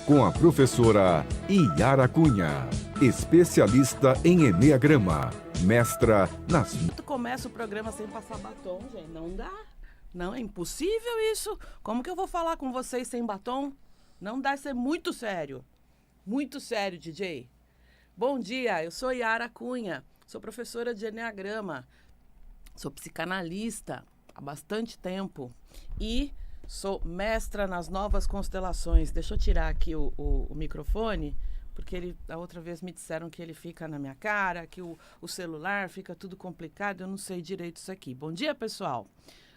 com a professora Yara Cunha, especialista em Eneagrama, mestra nas... Tu começa o programa sem passar batom, gente, não dá. Não, é impossível isso. Como que eu vou falar com vocês sem batom? Não dá, isso é muito sério. Muito sério, DJ. Bom dia, eu sou Yara Cunha, sou professora de Eneagrama, sou psicanalista há bastante tempo e sou mestra nas novas constelações. Deixa eu tirar aqui o microfone, porque a outra vez me disseram que ele fica na minha cara, que o celular fica tudo complicado, eu não sei direito isso aqui. Bom dia, pessoal.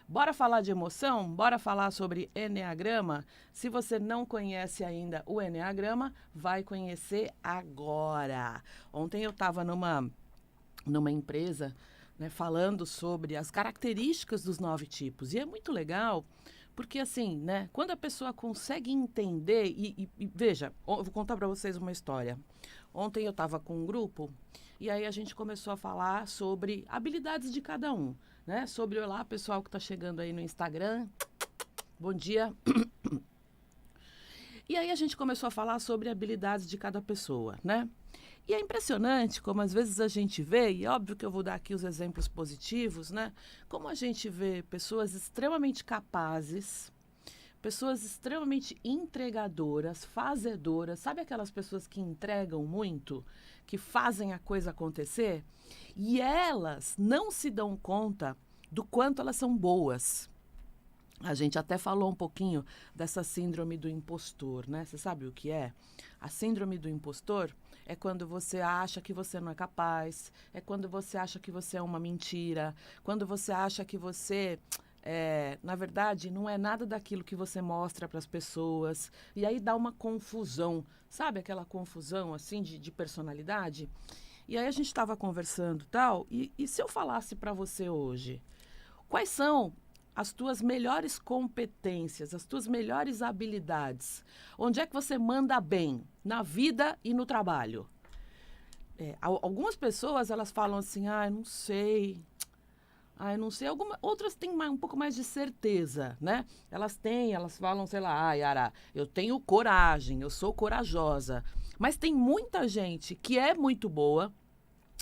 Bora falar de emoção? Bora falar sobre Eneagrama? Se você não conhece ainda o Eneagrama, vai conhecer agora. Ontem eu estava numa empresa, né, falando sobre as características dos 9 tipos. E é muito legal, porque assim, né, quando a pessoa consegue entender... E veja, eu vou contar para vocês uma história. Ontem eu estava com um grupo e aí a gente começou a falar sobre habilidades de cada um. Né? Sobre, olá, pessoal que está chegando aí no Instagram. Bom dia. E aí a gente começou a falar sobre habilidades de cada pessoa, né? E é impressionante como às vezes a gente vê, e óbvio que eu vou dar aqui os exemplos positivos, né? Como a gente vê pessoas extremamente capazes, pessoas extremamente entregadoras, fazedoras, sabe aquelas pessoas que entregam muito, que fazem a coisa acontecer? E elas não se dão conta do quanto elas são boas. A gente até falou um pouquinho dessa síndrome do impostor, né? Você sabe o que é? A síndrome do impostor é quando você acha que você não é capaz, é quando você acha que você é uma mentira, quando você acha que você... na verdade, não é nada daquilo que você mostra para as pessoas. E aí dá uma confusão. Sabe aquela confusão, assim, de personalidade? E aí a gente estava conversando e se eu falasse para você hoje, quais são as tuas melhores competências, as tuas melhores habilidades? Onde é que você manda bem? Na vida e no trabalho? Algumas pessoas, elas falam assim, não sei... não sei, outras têm um pouco mais de certeza, né? Elas falam, sei lá, Yara, eu tenho coragem, eu sou corajosa. Mas tem muita gente que é muito boa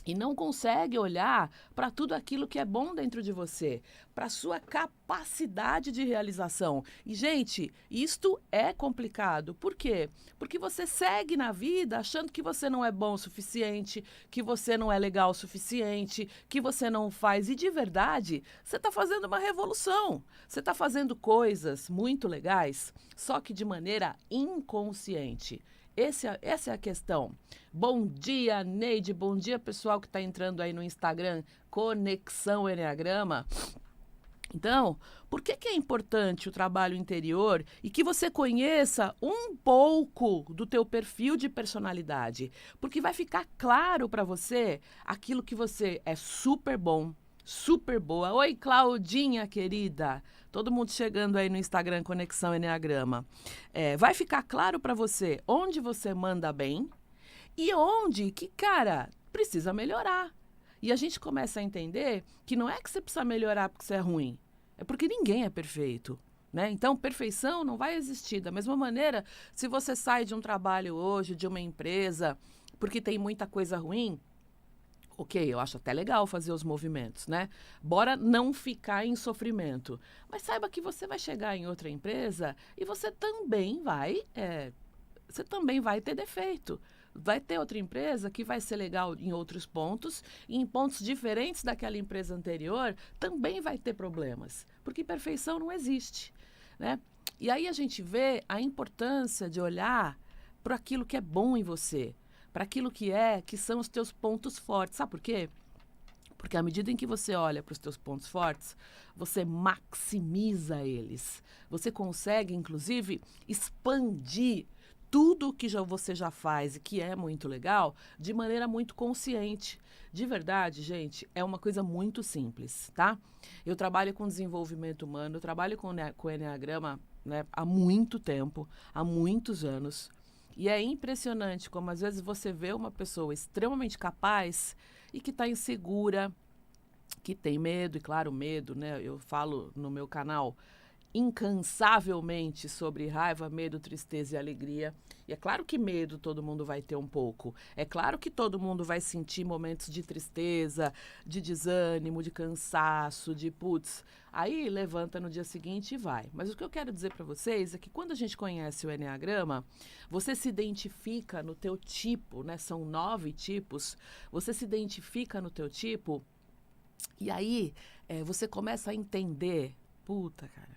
e não consegue olhar para tudo aquilo que é bom dentro de você, para a sua capacidade de realização. E, gente, isto é complicado. Por quê? Porque você segue na vida achando que você não é bom o suficiente, que você não é legal o suficiente, que você não faz. E, de verdade, você está fazendo uma revolução. Você está fazendo coisas muito legais, só que de maneira inconsciente. Essa é a questão. Bom dia, Neide. Bom dia, pessoal que está entrando aí no Instagram, Conexão Eneagrama. Então, por que é importante o trabalho interior e que você conheça um pouco do teu perfil de personalidade? Porque vai ficar claro para você aquilo que você é super bom, super boa. Oi, Claudinha, querida. Todo mundo chegando aí no Instagram Conexão Eneagrama. Vai ficar claro para você onde você manda bem e onde que, cara, precisa melhorar. E a gente começa a entender que não é que você precisa melhorar porque você é ruim, é porque ninguém é perfeito. Né? Então, perfeição não vai existir. Da mesma maneira, se você sai de um trabalho hoje, de uma empresa, porque tem muita coisa ruim, ok, eu acho até legal fazer os movimentos, né? Bora não ficar em sofrimento. Mas saiba que você vai chegar em outra empresa e você também vai ter defeito. Vai ter outra empresa que vai ser legal em outros pontos e em pontos diferentes daquela empresa anterior também vai ter problemas, porque perfeição não existe, né? E aí a gente vê a importância de olhar para aquilo que é bom em você, para aquilo que são os teus pontos fortes. Sabe por quê? Porque à medida em que você olha para os teus pontos fortes, você maximiza eles. Você consegue, inclusive, expandir tudo o que você já faz e que é muito legal de maneira muito consciente. De verdade, gente, é uma coisa muito simples, tá? Eu trabalho com desenvolvimento humano, eu trabalho com o Eneagrama, né, há muito tempo, há muitos anos. E é impressionante como às vezes você vê uma pessoa extremamente capaz e que está insegura, que tem medo, e claro, medo, né? Eu falo no meu canal incansavelmente sobre raiva, medo, tristeza e alegria. E é claro que medo todo mundo vai ter um pouco. É claro que todo mundo vai sentir momentos de tristeza, de desânimo, de cansaço, de putz. Aí levanta no dia seguinte e vai. Mas o que eu quero dizer para vocês é que quando a gente conhece o Enneagrama, você se identifica no teu tipo, né? São 9 tipos. Você se identifica no teu tipo e aí você começa a entender, puta, cara,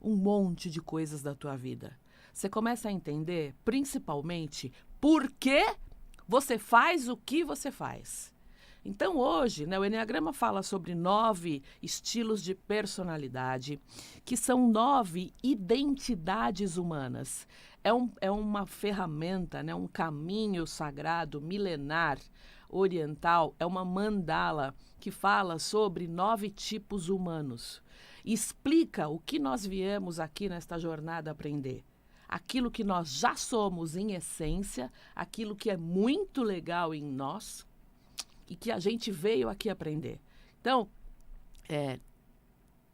um monte de coisas da tua vida. Você começa a entender, principalmente, por que você faz o que você faz. Então, hoje, né, o Enneagrama fala sobre 9 estilos de personalidade, que são 9 identidades humanas. É uma ferramenta, né, um caminho sagrado, milenar, oriental, é uma mandala que fala sobre 9 tipos humanos. Explica o que nós viemos aqui nesta jornada aprender. Aquilo que nós já somos em essência, aquilo que é muito legal em nós e que a gente veio aqui aprender. Então,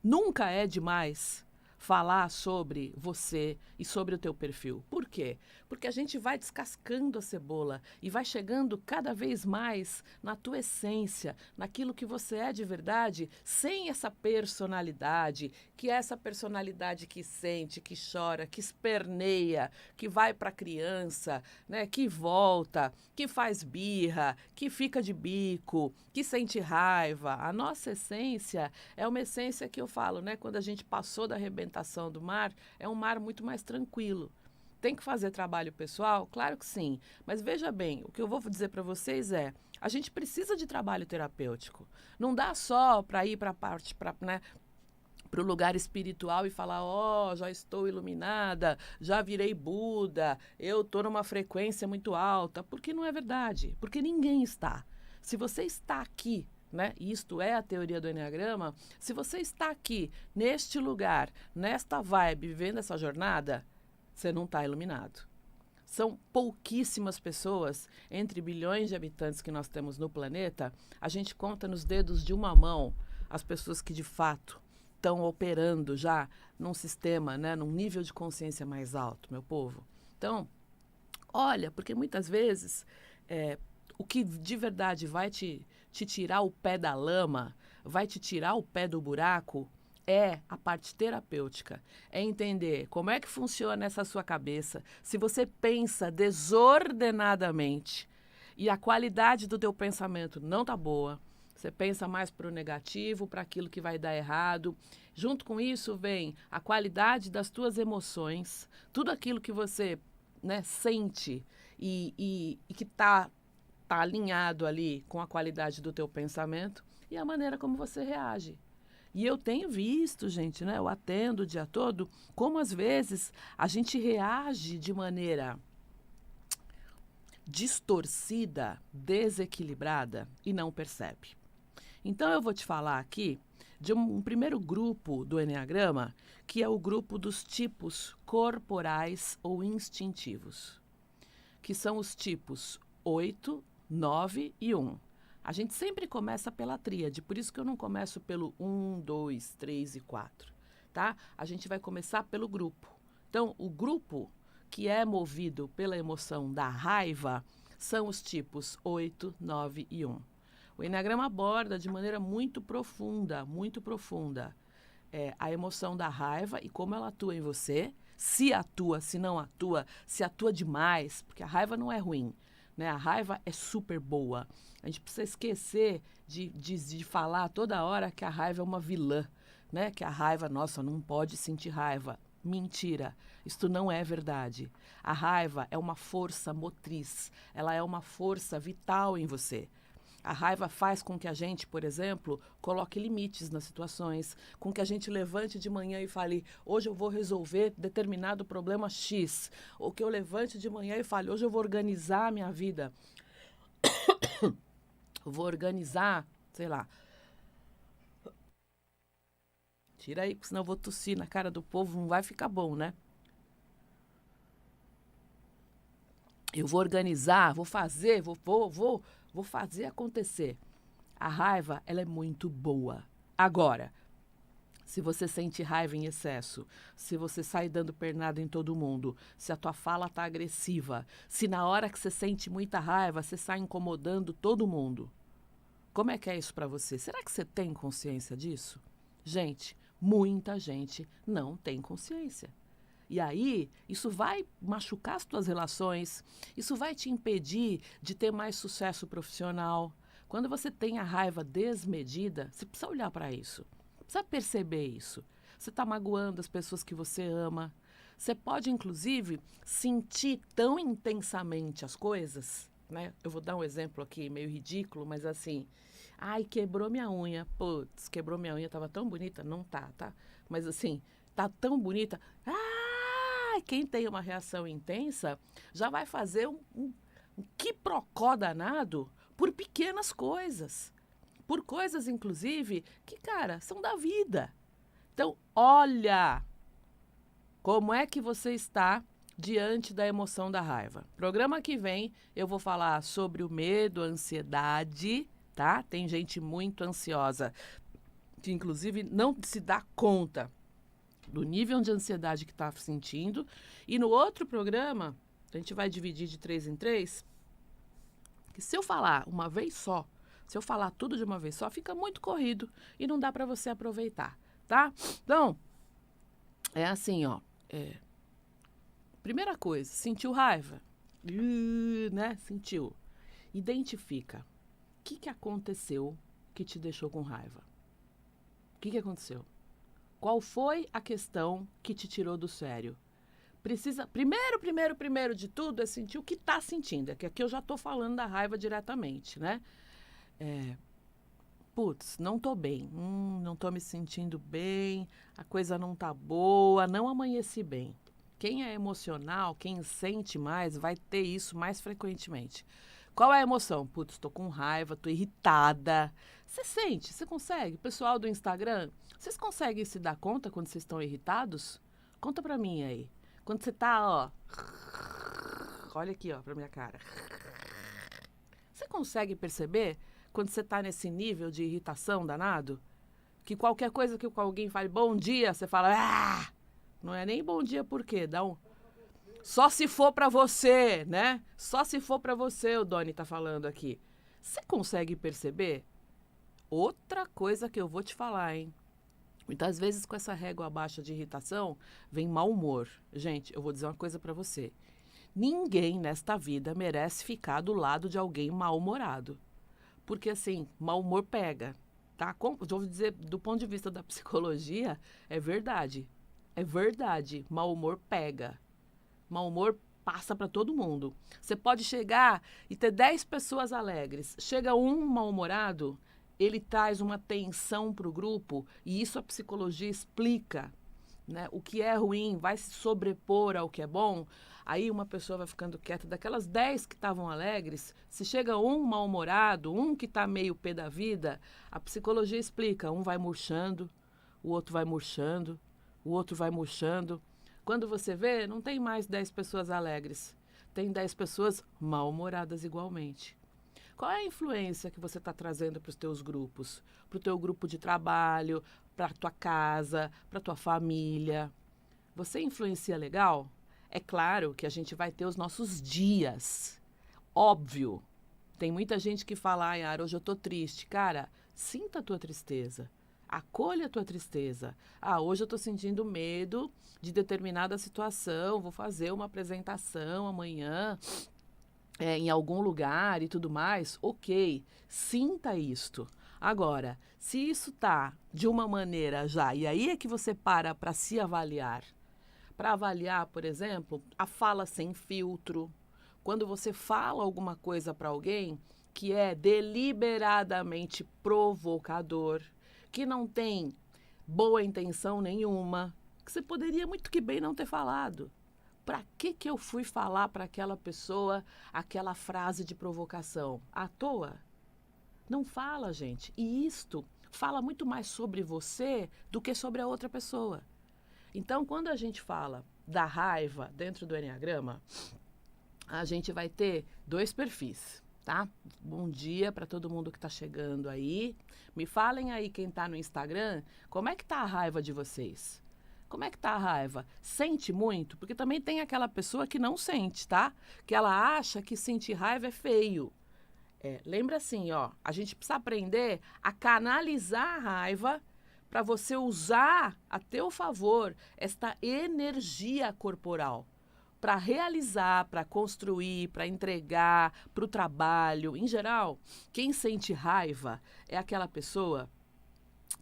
nunca é demais falar sobre você e sobre o teu perfil. Por quê? Porque a gente vai descascando a cebola e vai chegando cada vez mais na tua essência, naquilo que você é de verdade, sem essa personalidade, que é essa personalidade que sente, que chora, que esperneia, que vai para a criança, né, que volta, que faz birra, que fica de bico, que sente raiva. A nossa essência é uma essência que eu falo, né, quando a gente passou da arrebentação do mar, é um mar muito mais tranquilo. Tem que fazer trabalho pessoal? Claro que sim. Mas veja bem, o que eu vou dizer para vocês é, a gente precisa de trabalho terapêutico. Não dá só para ir para a parte, né, para o lugar espiritual e falar, já estou iluminada, já virei Buda, eu estou numa frequência muito alta. Porque não é verdade. Porque ninguém está. Se você está aqui, né? Isto é a teoria do Enneagrama. Se você está aqui, neste lugar, nesta vibe, vivendo essa jornada, você não está iluminado. São pouquíssimas pessoas, entre bilhões de habitantes que nós temos no planeta, a gente conta nos dedos de uma mão as pessoas que de fato estão operando já num sistema, né, num nível de consciência mais alto, meu povo. Então, olha, porque muitas vezes o que de verdade vai te tirar o pé da lama, vai te tirar o pé do buraco, é a parte terapêutica. É entender como é que funciona essa sua cabeça. Se você pensa desordenadamente e a qualidade do teu pensamento não tá boa, você pensa mais para o negativo, para aquilo que vai dar errado. Junto com isso vem a qualidade das tuas emoções, tudo aquilo que você, né, sente e que está alinhado ali com a qualidade do teu pensamento e a maneira como você reage. E eu tenho visto, gente, né, eu atendo o dia todo, como às vezes a gente reage de maneira distorcida, desequilibrada e não percebe. Então eu vou te falar aqui de um primeiro grupo do Enneagrama, que é o grupo dos tipos corporais ou instintivos, que são os tipos 8, 9 e 1. A gente sempre começa pela tríade, por isso que eu não começo pelo 1, 2, 3 e 4, tá? A gente vai começar pelo grupo. Então, o grupo que é movido pela emoção da raiva são os tipos 8, 9 e 1. O Enneagrama aborda de maneira muito profunda, a emoção da raiva e como ela atua em você, se atua, se não atua, se atua demais, porque a raiva não é ruim, né? A raiva é super boa. A gente precisa esquecer de falar toda hora que a raiva é uma vilã, né? Que a raiva, nossa, não pode sentir raiva. Mentira, isto não é verdade. A raiva é uma força motriz, ela é uma força vital em você. A raiva faz com que a gente, por exemplo, coloque limites nas situações, com que a gente levante de manhã e fale, hoje eu vou resolver determinado problema X. Ou que eu levante de manhã e fale, hoje eu vou organizar a minha vida. Vou organizar, sei lá. Tira aí, porque senão eu vou tossir na cara do povo, não vai ficar bom, né? Eu vou organizar, vou fazer, vou fazer acontecer. A raiva, ela é muito boa. Agora, Se você sente raiva em excesso, se você sai dando pernada em todo mundo, se a tua fala tá agressiva, se na hora que você sente muita raiva, você sai incomodando todo mundo. Como é que é isso para você? Será que você tem consciência disso? Gente, muita gente não tem consciência. E aí, isso vai machucar as tuas relações, isso vai te impedir de ter mais sucesso profissional. Quando você tem a raiva desmedida, você precisa olhar para isso. Precisa perceber isso. Você está magoando as pessoas que você ama. Você pode, inclusive, sentir tão intensamente as coisas, né? Eu vou dar um exemplo aqui meio ridículo, mas assim, ai, quebrou minha unha. Putz, quebrou minha unha, estava tão bonita. Não tá, tá? Mas assim, tá tão bonita. Ah, quem tem uma reação intensa já vai fazer um quiprocó danado por pequenas coisas. Por coisas, inclusive, que, cara, são da vida. Então, olha como é que você está diante da emoção da raiva. Programa que vem, eu vou falar sobre o medo, a ansiedade, tá? Tem gente muito ansiosa, que, inclusive, não se dá conta do nível de ansiedade que está sentindo. E no outro programa, a gente vai dividir de 3 em 3, que se eu falar uma vez só, se eu falar tudo de uma vez só, fica muito corrido e não dá para você aproveitar, tá? Então, é assim, ó. Primeira coisa, sentiu raiva? Né? Sentiu. Identifica. O que aconteceu que te deixou com raiva? O que aconteceu? Qual foi a questão que te tirou do sério? Precisa, primeiro de tudo é sentir o que está sentindo. É que aqui eu já estou falando da raiva diretamente, né? Putz, não tô bem, não tô me sentindo bem, a coisa não tá boa, não amanheci bem. Quem é emocional, quem sente mais, vai ter isso mais frequentemente. Qual é a emoção? Putz, tô com raiva, tô irritada. Você sente, você consegue? Pessoal do Instagram, vocês conseguem se dar conta quando vocês estão irritados? Conta pra mim aí. Quando você tá, ó, olha aqui, ó, pra minha cara. Você consegue perceber quando você está nesse nível de irritação danado? Que qualquer coisa que alguém fale bom dia, você fala, ah! Não é nem bom dia por quê? Dá um... Só se for para você, né? Só se for para você, o Doni tá falando aqui. Você consegue perceber? Outra coisa que eu vou te falar, hein? Muitas vezes com essa régua baixa de irritação, vem mau humor. Gente, eu vou dizer uma coisa para você. Ninguém nesta vida merece ficar do lado de alguém mal-humorado. Porque, assim, mau humor pega, tá? Eu vou dizer, do ponto de vista da psicologia, é verdade. É verdade. Mau humor pega. Mau humor passa para todo mundo. Você pode chegar e ter 10 pessoas alegres. Chega um mal-humorado, ele traz uma tensão para o grupo e isso a psicologia explica, né? O que é ruim vai se sobrepor ao que é bom. Aí uma pessoa vai ficando quieta. Daquelas 10 que estavam alegres, se chega um mal-humorado, um que está meio pé da vida, a psicologia explica. Um vai murchando, o outro vai murchando, o outro vai murchando. Quando você vê, não tem mais 10 pessoas alegres. Tem 10 pessoas mal-humoradas igualmente. Qual é a influência que você está trazendo para os teus grupos? Para o teu grupo de trabalho, para a tua casa, para a tua família? Você influencia legal? É claro que a gente vai ter os nossos dias. Óbvio. Tem muita gente que fala, ai, Yara, hoje eu tô triste. Cara, sinta a tua tristeza. Acolha a tua tristeza. Ah, hoje eu tô sentindo medo de determinada situação. Vou fazer uma apresentação amanhã em algum lugar e tudo mais. Ok, sinta isto. Agora, se isso tá de uma maneira já, e aí é que você para se avaliar. Para avaliar, por exemplo, a fala sem filtro. Quando você fala alguma coisa para alguém que é deliberadamente provocador, que não tem boa intenção nenhuma, que você poderia muito que bem não ter falado. Para que eu fui falar para aquela pessoa aquela frase de provocação? À toa? Não fala, gente. E isto fala muito mais sobre você do que sobre a outra pessoa. Então, quando a gente fala da raiva dentro do Enneagrama, a gente vai ter 2 perfis. tá? Bom dia para todo mundo que está chegando aí. Me falem aí quem está no Instagram, como é que tá a raiva de vocês? Como é que tá a raiva? Sente muito? Porque também tem aquela pessoa que não sente, tá? Que ela acha que sentir raiva é feio. Lembra assim, ó, a gente precisa aprender a canalizar a raiva para você usar a teu favor esta energia corporal para realizar, para construir, para entregar, para o trabalho. Em geral, quem sente raiva é aquela pessoa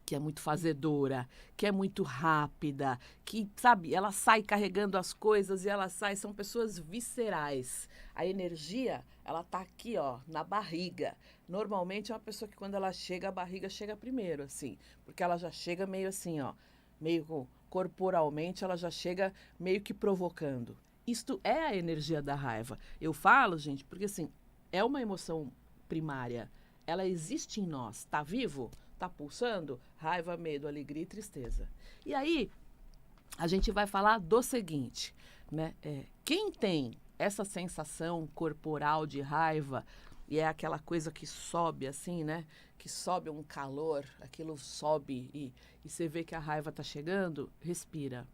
que é muito fazedora, que é muito rápida, que, sabe, ela sai carregando as coisas e ela sai, são pessoas viscerais. A energia, ela tá aqui, ó, na barriga. Normalmente é uma pessoa que quando ela chega, a barriga chega primeiro, assim, porque ela já chega meio assim, ó, meio corporalmente, ela já chega meio que provocando. Isto é a energia da raiva. Eu falo, gente, porque assim, é uma emoção primária. Ela existe em nós, tá vivo? Tá pulsando? Raiva, medo, alegria e tristeza. E aí, a gente vai falar do seguinte, né? Quem tem essa sensação corporal de raiva, e é aquela coisa que sobe assim, né? Que sobe um calor, aquilo sobe e você vê que a raiva tá chegando, respira.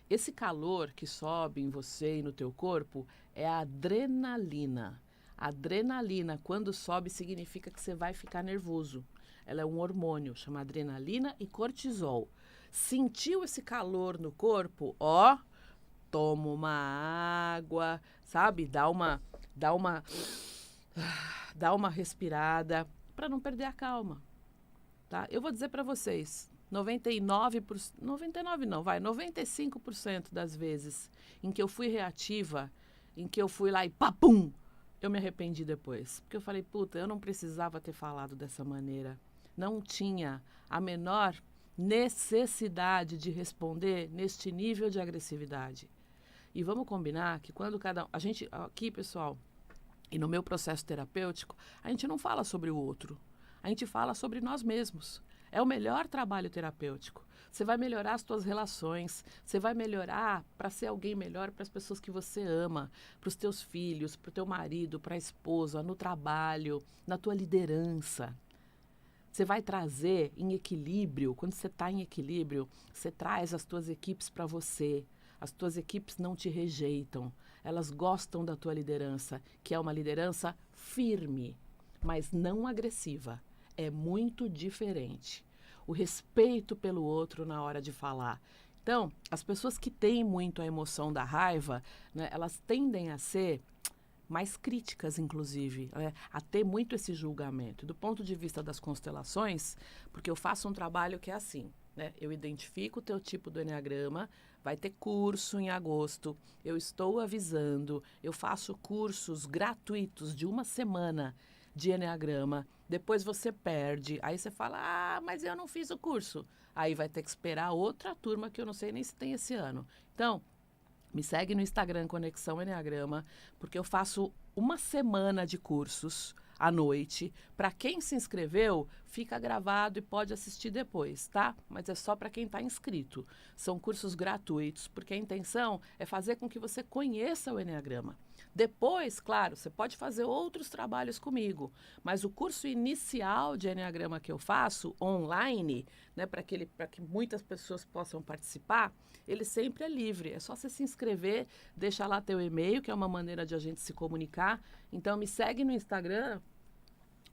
Esse calor que sobe em você e no teu corpo é a adrenalina. A adrenalina, quando sobe, significa que você vai ficar nervoso. Ela é um hormônio, chama adrenalina e cortisol. Sentiu esse calor no corpo, ó, toma uma água, sabe? Dá uma respirada para não perder a calma, tá? Eu vou dizer para vocês, 99 não, vai, 95% das vezes em que eu fui reativa, em que eu fui lá e papum, eu me arrependi depois. Porque eu falei, puta, eu não precisava ter falado dessa maneira. Não tinha a menor necessidade de responder neste nível de agressividade. E vamos combinar que quando a gente, aqui pessoal, e no meu processo terapêutico, a gente não fala sobre o outro, a gente fala sobre nós mesmos. É o melhor trabalho terapêutico. Você vai melhorar as suas relações, você vai melhorar para ser alguém melhor para as pessoas que você ama, para os teus filhos, para o teu marido, para a esposa, no trabalho, na tua liderança. Você vai trazer em equilíbrio, quando você está em equilíbrio, você traz as tuas equipes para você. As tuas equipes não te rejeitam, elas gostam da tua liderança, que é uma liderança firme, mas não agressiva. É muito diferente. O respeito pelo outro na hora de falar. Então, as pessoas que têm muito a emoção da raiva, né, elas tendem a ser mais críticas, inclusive, a ter muito esse julgamento. Do ponto de vista das constelações, porque eu faço um trabalho que é assim, né? Eu identifico o teu tipo do eneagrama, vai ter curso em agosto, eu estou avisando, eu faço cursos gratuitos de uma semana de eneagrama, depois você perde, aí você fala, mas eu não fiz o curso. Aí vai ter que esperar outra turma que eu não sei nem se tem esse ano. Então, me segue no Instagram Conexão Eneagrama, porque eu faço uma semana de cursos à noite. Para quem se inscreveu, fica gravado e pode assistir depois, tá? Mas é só para quem está inscrito. São cursos gratuitos, porque a intenção é fazer com que você conheça o Eneagrama. Depois, claro, você pode fazer outros trabalhos comigo, mas o curso inicial de Eneagrama que eu faço, online, né, para que muitas pessoas possam participar, ele sempre é livre. É só você se inscrever, deixar lá teu e-mail, que é uma maneira de a gente se comunicar. Então, me segue no Instagram,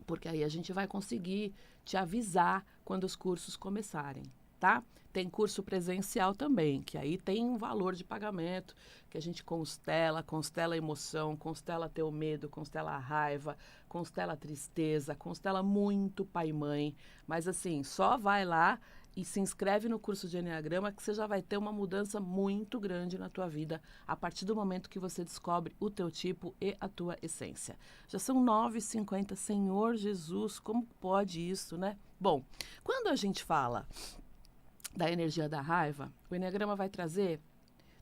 porque aí a gente vai conseguir te avisar quando os cursos começarem, tá? Tem curso presencial também, que aí tem um valor de pagamento, que a gente constela a emoção, constela teu medo, constela a raiva, constela a tristeza, constela muito pai e mãe. Mas assim, só vai lá e se inscreve no curso de Eneagrama que você já vai ter uma mudança muito grande na tua vida a partir do momento que você descobre o teu tipo e a tua essência. Já são 9h50, Senhor Jesus, como pode isso, né? Bom, quando a gente fala da energia da raiva, o Eneagrama vai trazer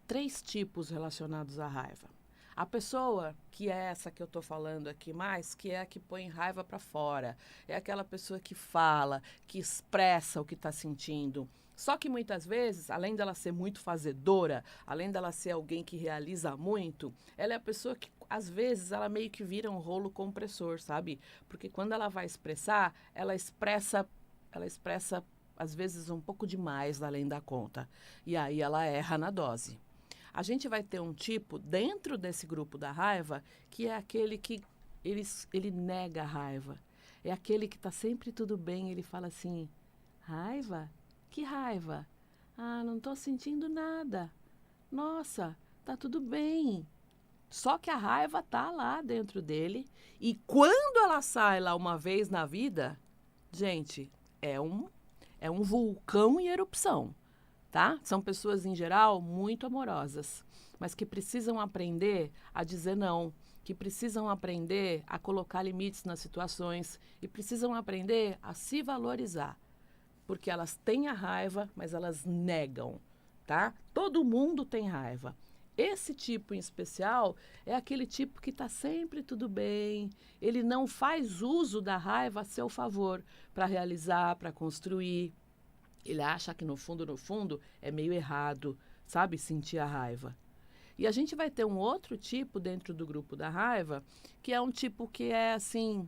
3 tipos relacionados à raiva. A pessoa que é essa que eu estou falando aqui mais, que é a que põe raiva para fora, é aquela pessoa que fala, que expressa o que está sentindo. Só que muitas vezes, além dela ser muito fazedora, além dela ser alguém que realiza muito, ela é a pessoa que às vezes, ela meio que vira um rolo compressor, sabe? Porque quando ela vai expressar, ela expressa às vezes um pouco demais além da conta. E aí ela erra na dose. A gente vai ter um tipo dentro desse grupo da raiva que é aquele que ele nega a raiva. É aquele que está sempre tudo bem, ele fala assim: raiva? Que raiva? Ah, não estou sentindo nada. Nossa, tá tudo bem. Só que a raiva tá lá dentro dele e quando ela sai lá uma vez na vida, gente, é um vulcão em erupção, tá? São pessoas, em geral, muito amorosas, mas que precisam aprender a dizer não, que precisam aprender a colocar limites nas situações e precisam aprender a se valorizar, porque elas têm a raiva, mas elas negam, tá? Todo mundo tem raiva. Esse tipo em especial é aquele tipo que está sempre tudo bem, ele não faz uso da raiva a seu favor para realizar, para construir. Ele acha que no fundo, é meio errado, sabe, sentir a raiva. E a gente vai ter um outro tipo dentro do grupo da raiva, que é um tipo que é assim,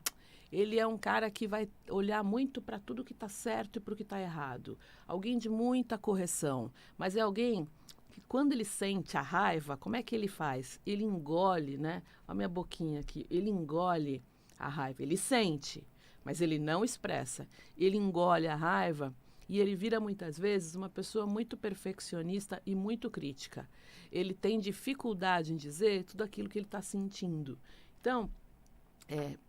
ele é um cara que vai olhar muito para tudo que está certo e para o que está errado. Alguém de muita correção, mas é alguém que quando ele sente a raiva, como é que ele faz? Ele engole, né? A minha boquinha aqui, ele engole a raiva, ele sente, mas ele não expressa. Ele engole a raiva e ele vira muitas vezes uma pessoa muito perfeccionista e muito crítica. Ele tem dificuldade em dizer tudo aquilo que ele está sentindo. Então,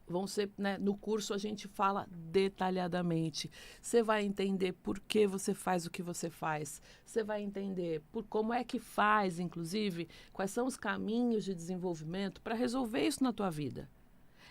vão ser, né, no curso a gente fala detalhadamente. Você vai entender por que você faz o que você faz. Você vai entender por como é que faz, inclusive, quais são os caminhos de desenvolvimento para resolver isso na tua vida.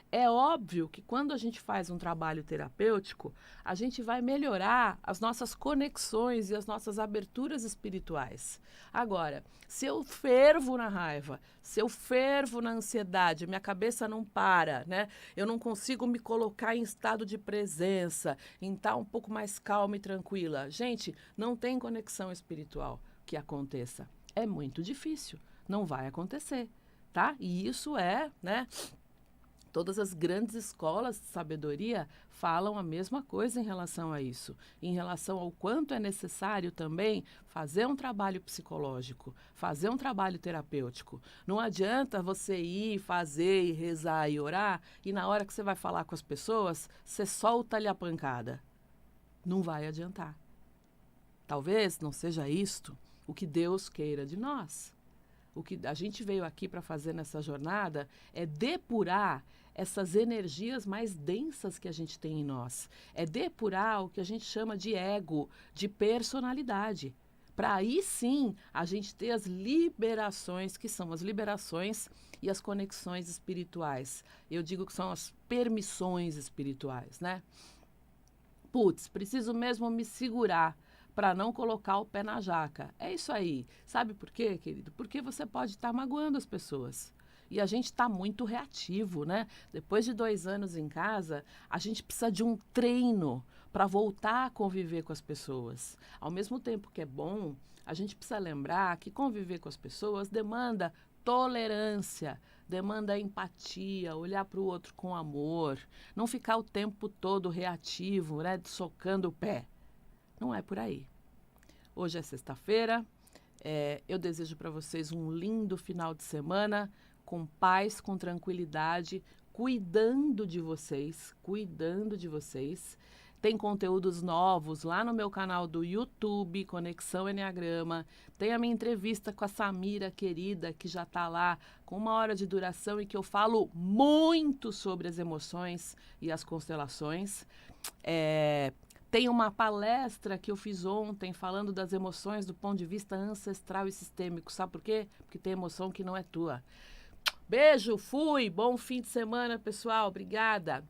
É óbvio que quando a gente faz um trabalho terapêutico, a gente vai melhorar as nossas conexões e as nossas aberturas espirituais. Agora, se eu fervo na raiva, se eu fervo na ansiedade, minha cabeça não para, né? Eu não consigo me colocar em estado de presença, em estar um pouco mais calma e tranquila. Gente, não tem conexão espiritual que aconteça. É muito difícil, não vai acontecer, tá? E isso é, né? Todas as grandes escolas de sabedoria falam a mesma coisa em relação a isso, em relação ao quanto é necessário também fazer um trabalho psicológico, fazer um trabalho terapêutico. Não adianta você ir, fazer e rezar e orar e na hora que você vai falar com as pessoas, você solta-lhe a pancada. Não vai adiantar. Talvez não seja isto o que Deus queira de nós. O que a gente veio aqui para fazer nessa jornada é depurar essas energias mais densas que a gente tem em nós. É depurar o que a gente chama de ego, de personalidade. Para aí sim a gente ter as liberações, que são as liberações e as conexões espirituais. Eu digo que são as permissões espirituais, né? Putz, preciso mesmo me segurar para não colocar o pé na jaca. É isso aí. Sabe por quê, querido? Porque você pode estar magoando as pessoas. E a gente está muito reativo, né? Depois de 2 anos em casa, a gente precisa de um treino para voltar a conviver com as pessoas. Ao mesmo tempo que é bom, a gente precisa lembrar que conviver com as pessoas demanda tolerância, demanda empatia, olhar para o outro com amor, não ficar o tempo todo reativo, né? Socando o pé. Não é por aí. Hoje é sexta-feira. Eu desejo para vocês um lindo final de semana, com paz, com tranquilidade, cuidando de vocês, cuidando de vocês. Tem conteúdos novos lá no meu canal do YouTube, Conexão Enneagrama. Tem a minha entrevista com a Samira, querida, que já está lá com 1 hora de duração e que eu falo muito sobre as emoções e as constelações. Tem uma palestra que eu fiz ontem falando das emoções do ponto de vista ancestral e sistêmico. Sabe por quê? Porque tem emoção que não é tua. Beijo, fui. Bom fim de semana, pessoal. Obrigada.